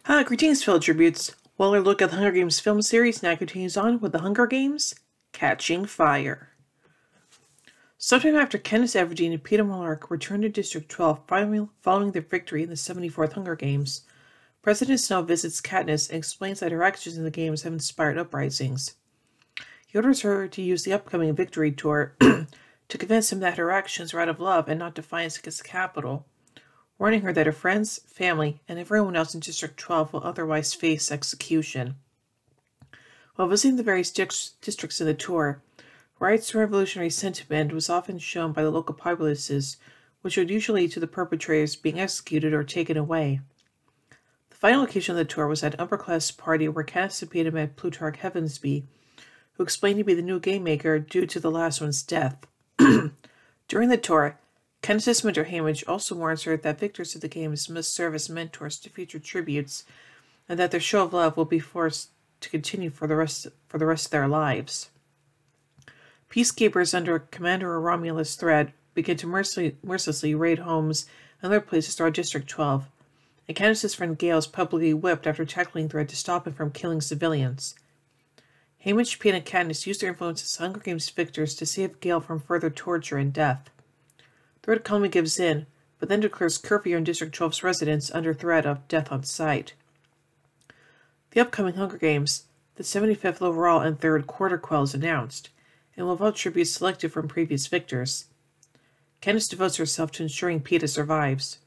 Hi, greetings, fellow tributes. Well, our look at the Hunger Games film series now continues on with The Hunger Games: Catching Fire. Sometime after Katniss Everdeen and Peeta Mellark returned to District 12 following their victory in the 74th Hunger Games, President Snow visits Katniss and explains that her actions in the games have inspired uprisings. He orders her to use the upcoming victory tour to convince him that her actions are out of love and not defiance against the Capitol, warning her that her friends, family, and everyone else in District 12 will otherwise face execution. While visiting the various districts in the tour, riots and revolutionary sentiment was often shown by the local populaces, which would usually lead to the perpetrators being executed or taken away. The final occasion of the tour was at an upper-class party where Katniss and Peeta met Plutarch Heavensbee, who explained to be the new game maker due to the last one's death. During the tour, Katniss's mentor Haymitch also warns her that victors of the games must serve as mentors to future tributes, and that their show of love will be forced to continue for the rest of their lives. Peacekeepers under Commander Romulus Thread begin to mercilessly raid homes and other places throughout District 12, and Katniss's friend Gale is publicly whipped after tackling Thread to stop him from killing civilians. Haymitch, Peeta, and Katniss use their influence as Hunger Games victors to save Gale from further torture and death. Thread calmly gives in, but then declares curfew on District 12's residents under threat of death on sight. The upcoming Hunger Games, the 75th overall and 3rd Quarter Quell, is announced, and will vote tributes selected from previous victors. Katniss devotes herself to ensuring Peeta survives.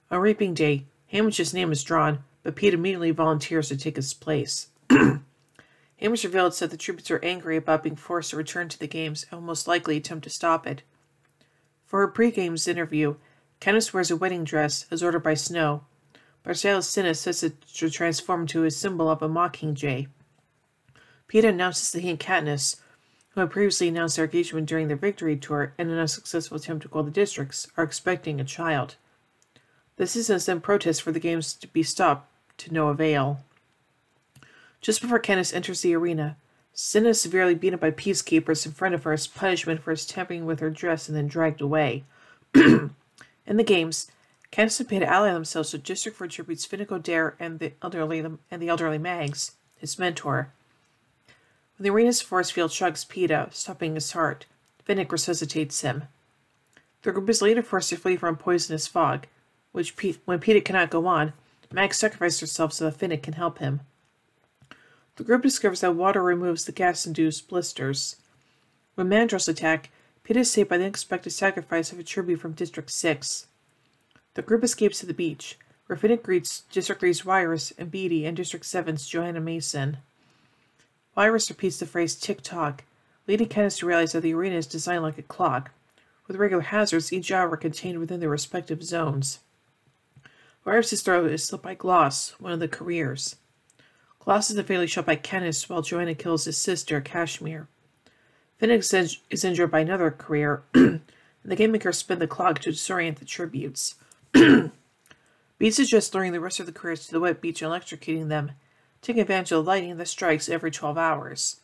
On Reaping Day, Haymitch's name is drawn, but Peeta immediately volunteers to take his place. Haymitch reveals that the tributes are angry about being forced to return to the games and will most likely attempt to stop it. For her pre-games interview, Katniss wears a wedding dress, as ordered by Snow, but her stylist Sinis says it should transform into a symbol of a mockingjay. Peeta announces that he and Katniss, who had previously announced their engagement during their victory tour and an unsuccessful attempt to quell the districts, are expecting a child. The citizens then protest for the games to be stopped, to no avail. Just before Katniss enters the arena, Cinna is severely beaten by peacekeepers in front of her as punishment for his tampering with her dress and then dragged away. In the games, Katniss and Peeta ally themselves with District 4 tributes Finnick Odair and the elderly Mags, his mentor. When the arena's force field shocks Peeta, stopping his heart, Finnick resuscitates him. The group is later forced to flee from poisonous fog, which when Peeta cannot go on, Mag sacrifices herself so that Finnick can help him. The group discovers that water removes the gas-induced blisters. When Mandrills attack, Peeta is saved by the unexpected sacrifice of a tribute from District 6. The group escapes to the beach, where Finnick greets District 3's Wirus and Beatty and District 7's Johanna Mason. Wirus repeats the phrase tick-tock, leading Katniss to realize that the arena is designed like a clock, with regular hazards each hour contained within their respective zones. Wirus' throat is slit by Gloss, one of the careers. Gloss is severely shot by Katniss while Johanna kills his sister, Kashmir. Finnick is injured by another career, and the game makers spin the clock to disorient the tributes. Beat suggests luring the rest of the careers to the wet beach and electrocuting them, taking advantage of the lightning that strikes every 12 hours.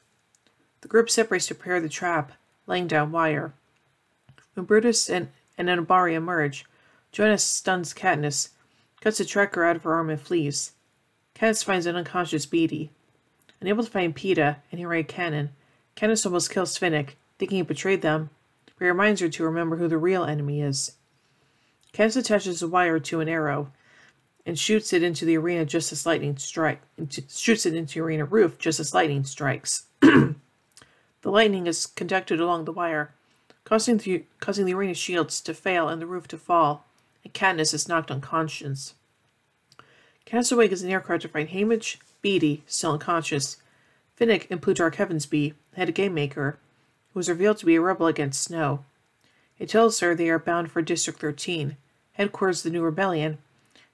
The group separates to prepare the trap, laying down wire. When Brutus and Anubari emerge, Johanna stuns Katniss, cuts the tracker out of her arm and flees. Katniss finds an unconscious Beatty. Unable to find Peeta and Harry Cannon, Katniss almost kills Finnick, thinking he betrayed them, but he reminds her to remember who the real enemy is. Katniss attaches a wire to an arrow and shoots it into the arena just as lightning roof just as lightning strikes. The lightning is conducted along the wire, causing the arena shields to fail and the roof to fall, and Katniss is knocked unconscious. Katniss awakens in an aircraft to find Haymitch, Beatty, still unconscious, Finnick, and Plutarch Heavensbee, head game maker, who is revealed to be a rebel against Snow. He tells her they are bound for District 13, headquarters of the new rebellion,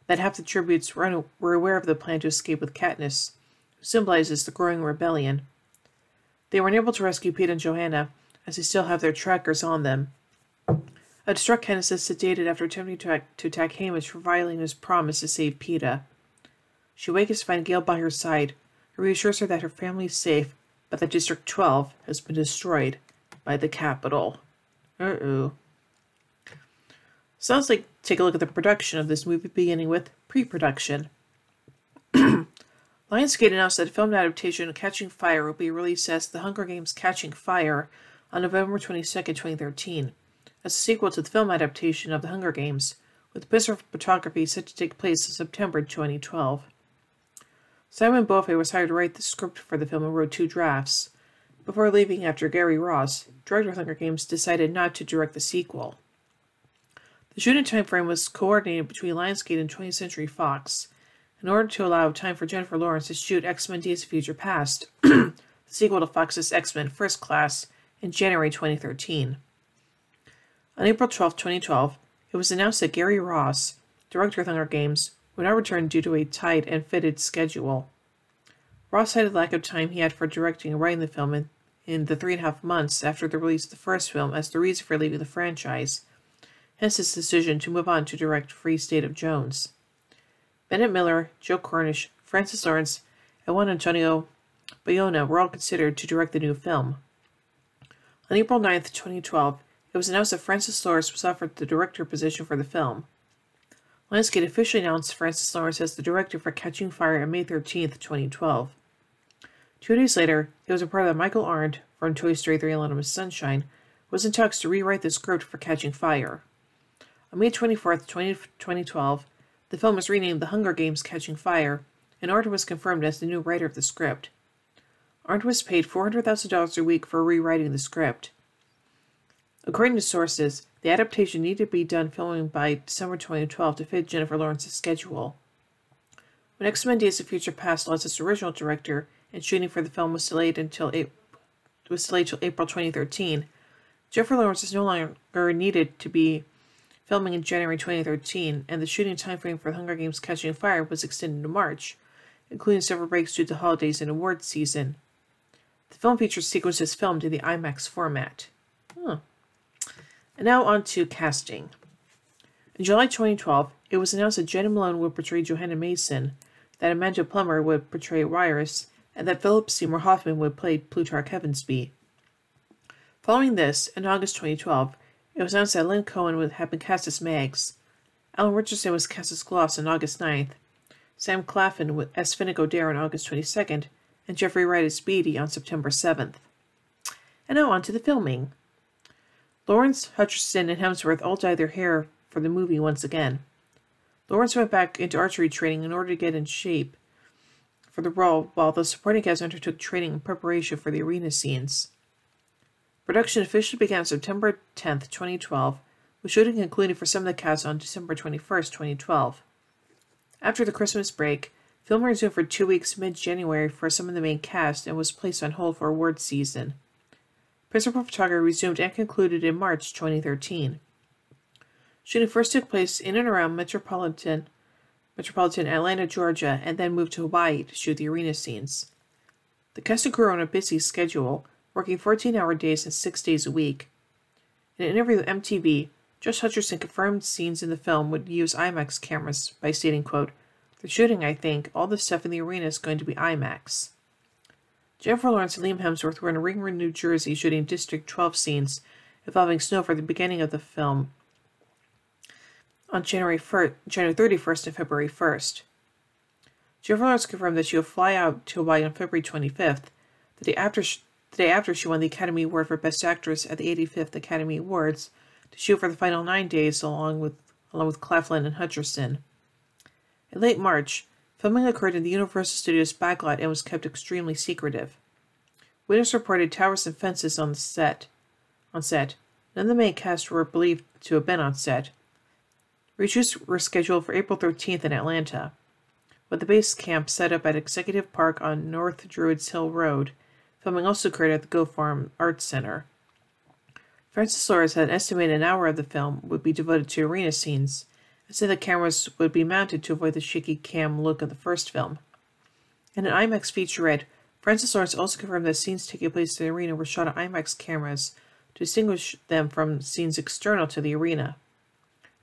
that half the tributes were aware of the plan to escape with Katniss, who symbolizes the growing rebellion. They were unable to rescue Peeta and Johanna, as they still have their trackers on them. A distraught Katniss is sedated after attempting to attack Haymitch for violating his promise to save Peeta. She awakens to find Gale by her side, who reassures her that her family is safe, but that District 12 has been destroyed by the Capitol. So let's take a look at the production of this movie, beginning with pre-production. Lionsgate announced that a film adaptation of Catching Fire will be released as The Hunger Games: Catching Fire on November 22, 2013, as a sequel to the film adaptation of The Hunger Games, with principal photography set to take place in September 2012. Simon Beaufet was hired to write the script for the film and wrote 2 drafts. Before leaving after Gary Ross, director of Hunger Games, decided not to direct the sequel. The shooting timeframe was coordinated between Lionsgate and 20th Century Fox, in order to allow time for Jennifer Lawrence to shoot X-Men Days of Future Past, the sequel to Fox's X-Men First Class, in January 2013. On April 12, 2012, it was announced that Gary Ross, director of Hunger Games, would not return due to a tight and fitted schedule. Ross cited lack of time he had for directing and writing the film in the 3.5 months after the release of the first film as the reason for leaving the franchise, hence his decision to move on to direct Free State of Jones. Bennett Miller, Joe Cornish, Francis Lawrence, and Juan Antonio Bayona were all considered to direct the new film. On April 9, 2012, it was announced that Francis Lawrence was offered the director position for the film. Lionsgate officially announced Francis Lawrence as the director for Catching Fire on May 13, 2012. 2 days later, it was reported that Michael Arndt, from Toy Story 3 and Little Miss Sunshine, was in talks to rewrite the script for Catching Fire. On May 24, 2012, the film was renamed The Hunger Games: Catching Fire, and Arndt was confirmed as the new writer of the script. Arndt was paid $400,000 a week for rewriting the script. According to sources, the adaptation needed to be done filming by December 2012 to fit Jennifer Lawrence's schedule. When X-Men Days of Future Past lost its original director and shooting for the film was delayed till April 2013, Jennifer Lawrence is no longer needed to be filming in January 2013, and the shooting timeframe for The Hunger Games: Catching Fire was extended to March, including several breaks due to holidays and awards season. The film features sequences filmed in the IMAX format. And now on to casting. In July 2012, it was announced that Jenna Malone would portray Johanna Mason, that Amanda Plummer would portray Ryrus, and that Philip Seymour Hoffman would play Plutarch Heavensbee. Following this, in August 2012, it was announced that Lynn Cohen had been cast as Mags. Alan Richardson was cast as Gloss on August 9th, Sam Claflin as Finnick Odair on August 22nd, and Jeffrey Wright as Beatty on September 7th. And now on to the filming. Lawrence, Hutcherson, and Hemsworth all dyed their hair for the movie once again. Lawrence went back into archery training in order to get in shape for the role, while the supporting cast undertook training in preparation for the arena scenes. Production officially began September 10, 2012, with shooting concluded for some of the cast on December 21, 2012. After the Christmas break, filming resumed for 2 weeks mid-January for some of the main cast and was placed on hold for awards season. Principal photography resumed and concluded in March 2013. Shooting first took place in and around metropolitan Atlanta, Georgia, and then moved to Hawaii to shoot the arena scenes. The cast and crew were on a busy schedule, working 14-hour days and 6 days a week. In an interview with MTV, Josh Hutcherson confirmed scenes in the film would use IMAX cameras by stating, quote, "They're shooting, I think. All the stuff in the arena is going to be IMAX." Jennifer Lawrence and Liam Hemsworth were in Ringwood, New Jersey, shooting District 12 scenes involving snow for the beginning of the film on January 31st and February 1st. Jennifer Lawrence confirmed that she would fly out to Hawaii on February 25th, the day after she won the Academy Award for Best Actress at the 85th Academy Awards, to shoot for the final 9 days along with Claflin and Hutcherson. In late March, filming occurred in the Universal Studios backlot and was kept extremely secretive. Witnesses reported towers and fences on set. None of the main cast were believed to have been on set. Reshoots were scheduled for April 13th in Atlanta, with the base camp set up at Executive Park on North Druids Hill Road. Filming also occurred at the Go Farm Arts Center. Francis Lawrence had estimated an hour of the film would be devoted to arena scenes, and said the cameras would be mounted to avoid the shaky cam look of the first film. In an IMAX featurette, Francis Lawrence also confirmed that scenes taking place in the arena were shot on IMAX cameras to distinguish them from scenes external to the arena.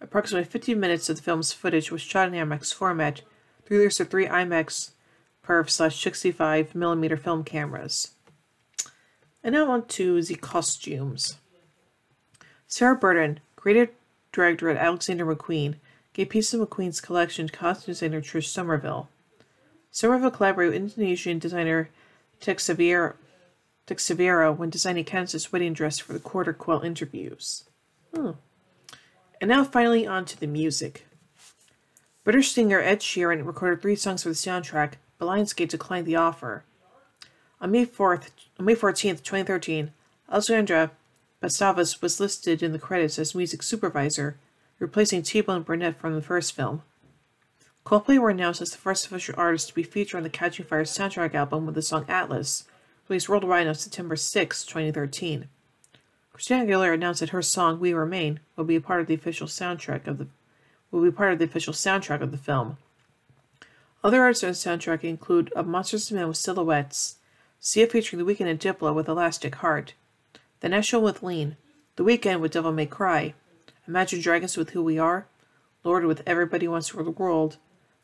Approximately 15 minutes of the film's footage was shot in the IMAX format through the use of 3 IMAX Perf/65mm film cameras. And now on to the costumes. Sarah Burton, creative director at Alexander McQueen, gave pieces of McQueen's collection to costume designer Trish Somerville. Sorova collaborated with Indonesian designer Texavero when designing Candace's wedding dress for the quarter quill interviews. And now finally on to the music. British singer Ed Sheeran recorded 3 songs for the soundtrack, but Lionsgate declined the offer. On May 14th, 2013, Alexandra Bastavas was listed in the credits as music supervisor, replacing T-Bone Burnett from the first film. Coldplay were announced as the first official artist to be featured on the Catching Fire soundtrack album with the song Atlas, released worldwide on September 6, 2013. Christina Aguilera announced that her song "We Remain" will be part of the official soundtrack of the film. Other artists on the soundtrack include A Monsters Men with Silhouettes, Sia featuring The Weeknd and Diplo with Elastic Heart, The National with Lean, The Weeknd with Devil May Cry, Imagine Dragons with Who We Are, Lorde with Everybody Wants to Rule the World,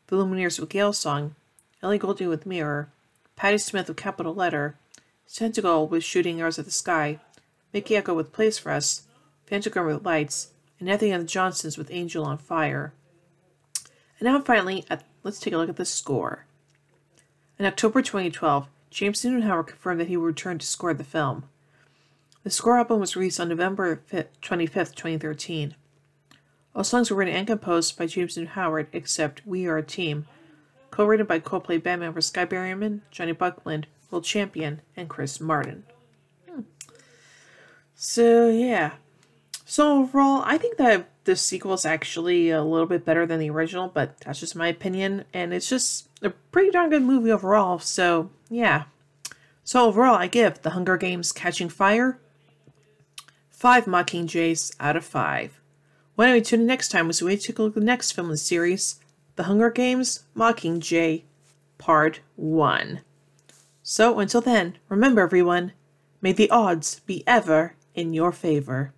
The Lumineers with Gale Song, Ellie Goulding with Mirror, Patti Smith with Capital Letter, Tentacle with Shooting Arrows at the Sky, Mickey Echo with Plays for Us, Phantogram with Lights, and Anthony and the Johnsons with Angel on Fire. And now finally, let's take a look at the score. In October 2012, James Newton Howard confirmed that he would return to score the film. The score album was released on November 25th, 2013. All songs were written and composed by James Newton Howard, except We Are a Team, co-written by Coldplay band members Sky Berryman, Johnny Buckland, Will Champion, and Chris Martin. So, yeah. So, overall, I think that this sequel is actually a little bit better than the original, but that's just my opinion, and it's just a pretty darn good movie overall, so, yeah. So, overall, I give The Hunger Games Catching Fire 5 Mockingjays out of 5. Why don't we tune in next time as we take a look at the next film in the series, The Hunger Games Mockingjay Part 1. So, until then, remember everyone, may the odds be ever in your favor.